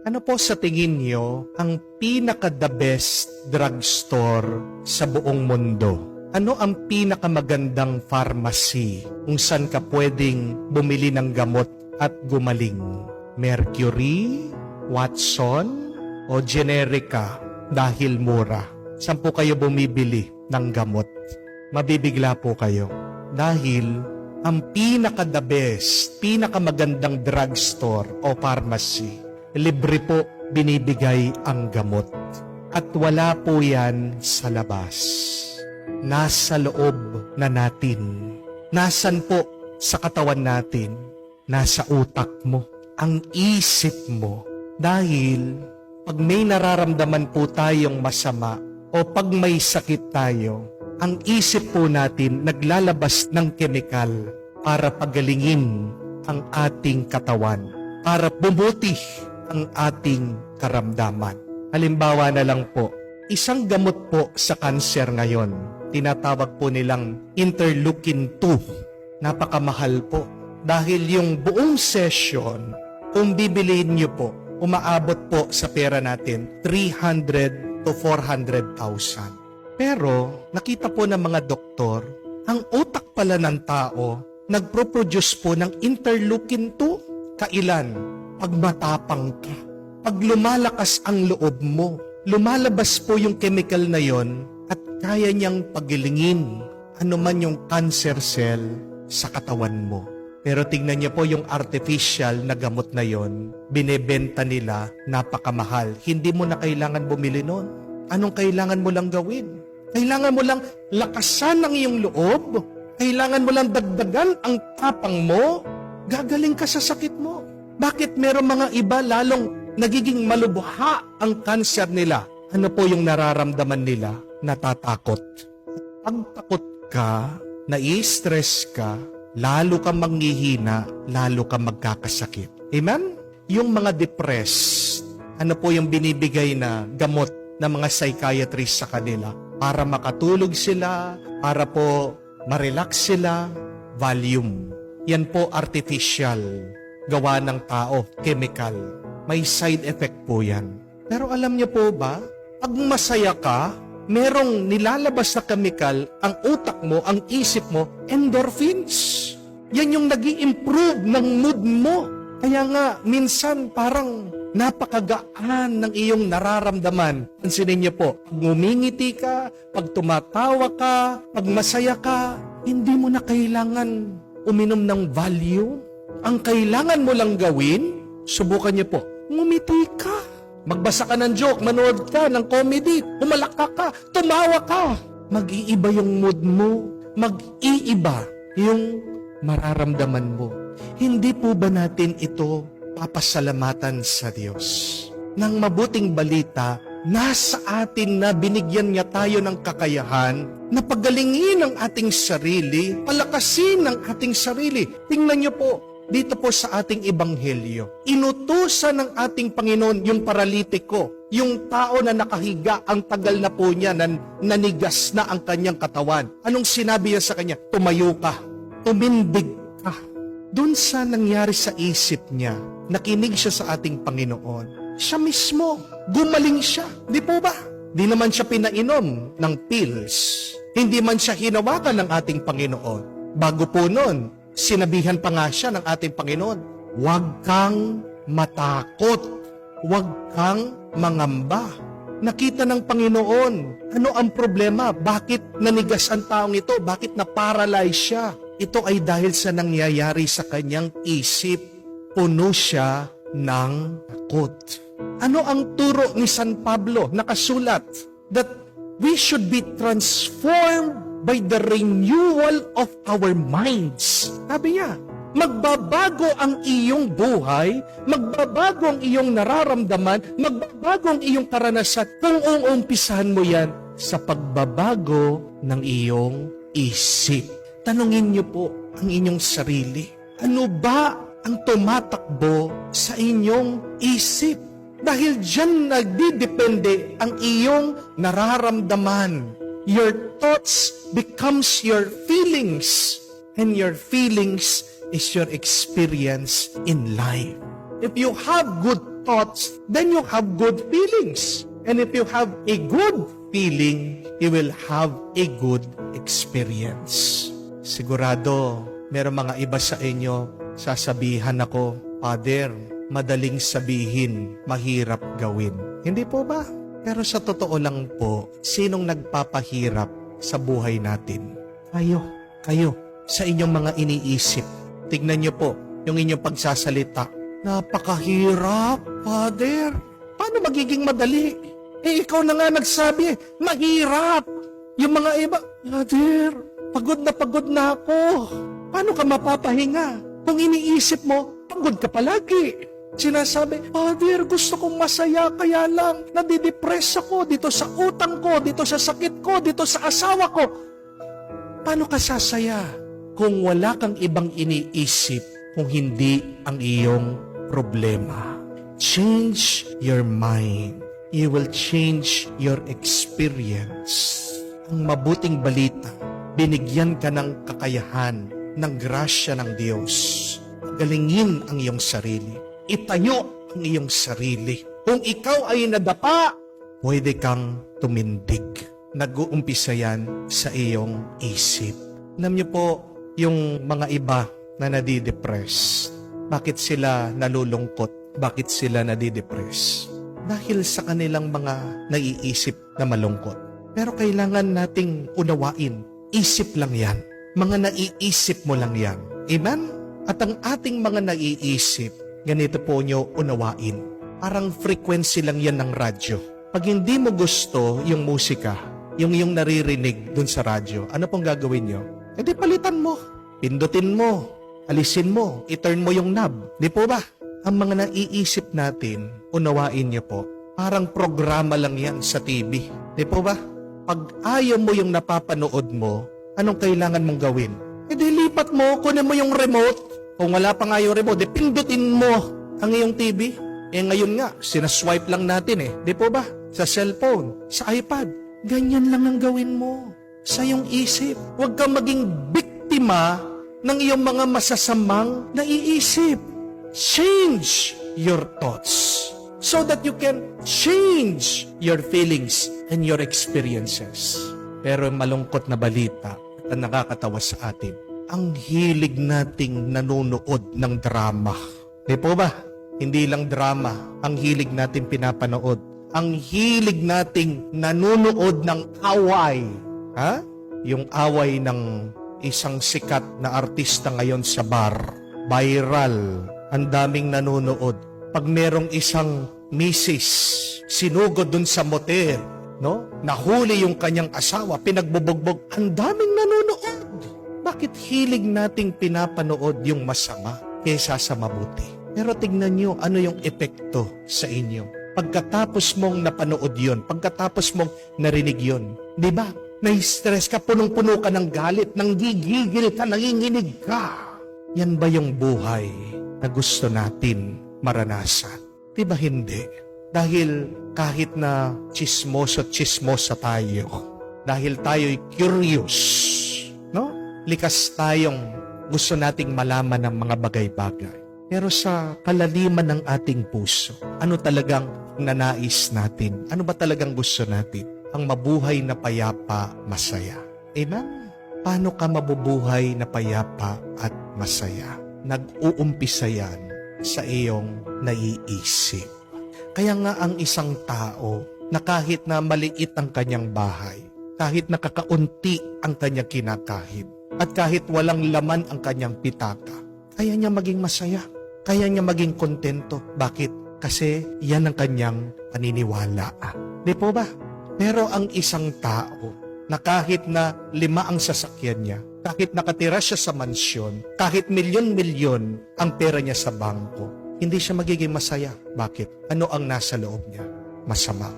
Ano po sa tingin niyo ang pinaka-the best drugstore sa buong mundo? Ano ang pinakamagandang pharmacy kung saan ka pwedeng bumili ng gamot at gumaling? Mercury, Watson, o Generica dahil mura? Saan po kayo bumibili ng gamot? Mabibigla po kayo dahil ang pinaka-the best, pinakamagandang drugstore o pharmacy, libre po binibigay ang gamot. At wala po yan sa labas. Nasa loob na natin. Nasan po sa katawan natin? Nasa utak mo. Ang isip mo. Dahil pag may nararamdaman po tayong masama o pag may sakit tayo, ang isip po natin naglalabas ng kemikal para pagalingin ang ating katawan. Para bumuti ang ating karamdaman. Halimbawa na lang po, isang gamot po sa kanser ngayon, tinatawag po nilang interleukin 2. Napakamahal po. Dahil yung buong session, kung bibiliin nyo po, umaabot po sa pera natin 300 to 400,000. Pero, nakita po ng mga doktor, ang utak pala ng tao, nagproproduce po ng interleukin 2. Kailan? Pag matapang ka, pag lumalakas ang loob mo, lumalabas po yung chemical na yon at kaya niyang pagilingin anuman yung cancer cell sa katawan mo. Pero tingnan niyo po yung artificial na gamot na yon, binebenta nila, napakamahal. Hindi mo na kailangan bumili nun. Anong kailangan mo lang gawin? Kailangan mo lang lakasan ang iyong loob. Kailangan mo lang dagdagan ang tapang mo. Gagaling ka sa sakit mo. Bakit meron mga iba lalong nagiging malubha ang cancer nila? Ano po yung nararamdaman nila? Natatakot. Pag takot ka, nai-stress ka, lalo kang manghihina, lalo kang magkakasakit. Amen? Yung mga depressed, ano po yung binibigay na gamot ng mga psychiatrist sa kanila? Para makatulog sila, para po ma-relax sila, Valium. Yan po artificial. Gawa ng tao, chemical. May side effect po yan. Pero alam niyo po ba, pag masaya ka, merong nilalabas na chemical, ang utak mo, ang isip mo, endorphins. Yan yung nag-i-improve ng mood mo. Kaya nga, minsan parang napakagaan ng iyong nararamdaman. Pansinin niyo po, pag ngumingiti ka, pag tumatawa ka, pag masaya ka, hindi mo na kailangan uminom ng Valium. Ang kailangan mo lang gawin, subukan niyo po, ngumiti ka. Magbasa ka ng joke, manood ka ng comedy, umalaka ka, tumawa ka. Mag-iiba yung mood mo, mag-iiba yung mararamdaman mo. Hindi po ba natin ito papasalamatan sa Diyos? Nang mabuting balita, nasa atin na binigyan niya tayo ng kakayahan na pagalingin ang ating sarili, palakasin ang ating sarili. Tingnan niyo po, dito po sa ating ebanghelyo, inutusan ng ating Panginoon yung paralitiko, yung tao na nakahiga, ang tagal na po niya, nanigas na ang kanyang katawan. Anong sinabi niya sa kanya? Tumayo ka, tumindig ka. Doon sa nangyari sa isip niya, nakinig siya sa ating Panginoon. Siya mismo, gumaling siya. Di po ba? Di naman siya pinainom ng pills. Hindi man siya hinawakan ng ating Panginoon. Bago po noon, sinabihan pa nga siya ng ating Panginoon, huwag kang matakot, huwag kang mangamba. Nakita ng Panginoon, ano ang problema? Bakit nanigas ang taong ito? Bakit na-paralyze siya? Ito ay dahil sa nangyayari sa kanyang isip. Puno siya ng takot. Ano ang turo ni San Pablo? Nakasulat that we should be transformed by the renewal of our minds. Sabi niya, magbabago ang iyong buhay, magbabago ang iyong nararamdaman, magbabago ang iyong karanasan kung uumpisahan mo yan sa pagbabago ng iyong isip. Tanungin niyo po ang inyong sarili. Ano ba ang tumatakbo sa inyong isip? Dahil dyan nagdidepende ang iyong nararamdaman. Your thoughts becomes your feelings, and your feelings is your experience in life. If you have good thoughts, then you have good feelings. And if you have a good feeling, you will have a good experience. Sigurado, meron mga iba sa inyo, sasabihan ako, Father, madaling sabihin, mahirap gawin. Hindi po ba? Pero sa totoo lang po, sinong nagpapahirap sa buhay natin? Kayo, sa inyong mga iniisip. Tignan niyo po, yung inyong pagsasalita. Napakahirap, Father. Paano magiging madali? Ikaw na nga nagsabi, mahirap. Yung mga iba, Father, pagod na ako. Paano ka mapapahinga? Kung iniisip mo, pagod ka palagi. Sinasabi, Father, gusto kong masaya, kaya lang nadidepress ako dito sa utang ko, dito sa sakit ko, dito sa asawa ko. Paano ka sasaya kung wala kang ibang iniisip kung hindi ang iyong problema? Change your mind. You will change your experience. Ang mabuting balita, binigyan ka ng kakayahan, ng grasya ng Diyos. Galingin ang iyong sarili. Itayo ang iyong sarili. Kung ikaw ay nadapa, pwede kang tumindig. Nag-uumpisa yan sa iyong isip. Alam niyo po, yung mga iba na nadidepress, bakit sila nalulungkot? Bakit sila nadidepress? Dahil sa kanilang mga naiisip na malungkot. Pero kailangan nating unawain, isip lang yan. Mga naiisip mo lang yan. Amen? At ang ating mga naiisip, ganito po nyo unawain. Parang frequency lang yan ng radyo. Pag hindi mo gusto yung musika, yung naririnig dun sa radyo, ano pong gagawin nyo? E di palitan mo, pindutin mo, alisin mo, i-turn mo yung knob. Di po ba? Ang mga naiisip natin, unawain nyo po, parang programa lang yan sa TV. Di po ba? Pag ayaw mo yung napapanood mo, anong kailangan mong gawin? E di lipat mo, kunin mo yung remote. Kung wala pa nga yung remote, di pindutin mo ang iyong TV. Eh ngayon nga, sinaswipe lang natin eh. Di po ba? Sa cellphone, sa iPad. Ganyan lang ang gawin mo sa iyong isip. Huwag kang maging biktima ng iyong mga masasamang naiisip. Change your thoughts so that you can change your feelings and your experiences. Pero malungkot na balita at nakakatawa sa atin, ang hilig nating nanonood ng drama. Di po ba? Hindi lang drama ang hilig nating pinapanood. Ang hilig nating nanonood ng away. Ha? Yung away ng isang sikat na artista ngayon sa bar. Viral. Ang daming nanonood. Pag merong isang misis, sinugod dun sa motel, no? Nahuli yung kanyang asawa, pinagbubugbog. Ang daming nanonood. Bakit hilig nating pinapanood yung masama kaysa sa mabuti? Pero tignan nyo ano yung epekto sa inyo. Pagkatapos mong napanood yun, pagkatapos mong narinig yun, di ba? Nai-stress ka, punong-puno ka ng galit, nanggigigil ka, nanginginig ka. Yan ba yung buhay na gusto natin maranasan? Di ba hindi? Dahil kahit na chismosa tayo, dahil tayo'y curious, no? Likas tayong gusto nating malaman ng mga bagay-bagay. Pero sa kalaliman ng ating puso, ano talagang nanais natin? Ano ba talagang gusto natin? Ang mabuhay na payapa, masaya. Amen? Paano ka mabubuhay na payapa at masaya? Nag-uumpisa yan sa iyong naiisip. Kaya nga ang isang tao na kahit na maliit ang kanyang bahay, kahit nakakaunti ang kanyang kinakahit, at kahit walang laman ang kanyang pitaka, kaya niya maging masaya. Kaya niya maging kontento. Bakit? Kasi yan ang kanyang paniniwala. Di po ba? Pero ang isang tao na kahit na 5 ang sasakyan niya, kahit nakatira siya sa mansyon, kahit milyon-milyon ang pera niya sa bangko, hindi siya magiging masaya. Bakit? Ano ang nasa loob niya? Masama.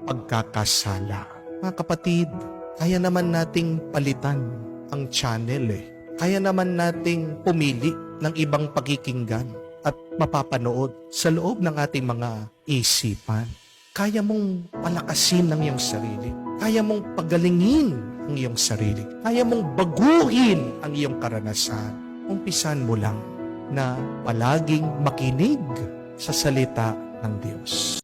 Pagkakasala. Mga kapatid, kaya naman nating palitan ang channel eh. Kaya naman nating pumili ng ibang pakikinggan at mapapanood sa loob ng ating mga isipan. Kaya mong palakasin ang iyong sarili. Kaya mong pagalingin ang iyong sarili. Kaya mong baguhin ang iyong karanasan. Umpisan mo lang na palaging makinig sa salita ng Diyos.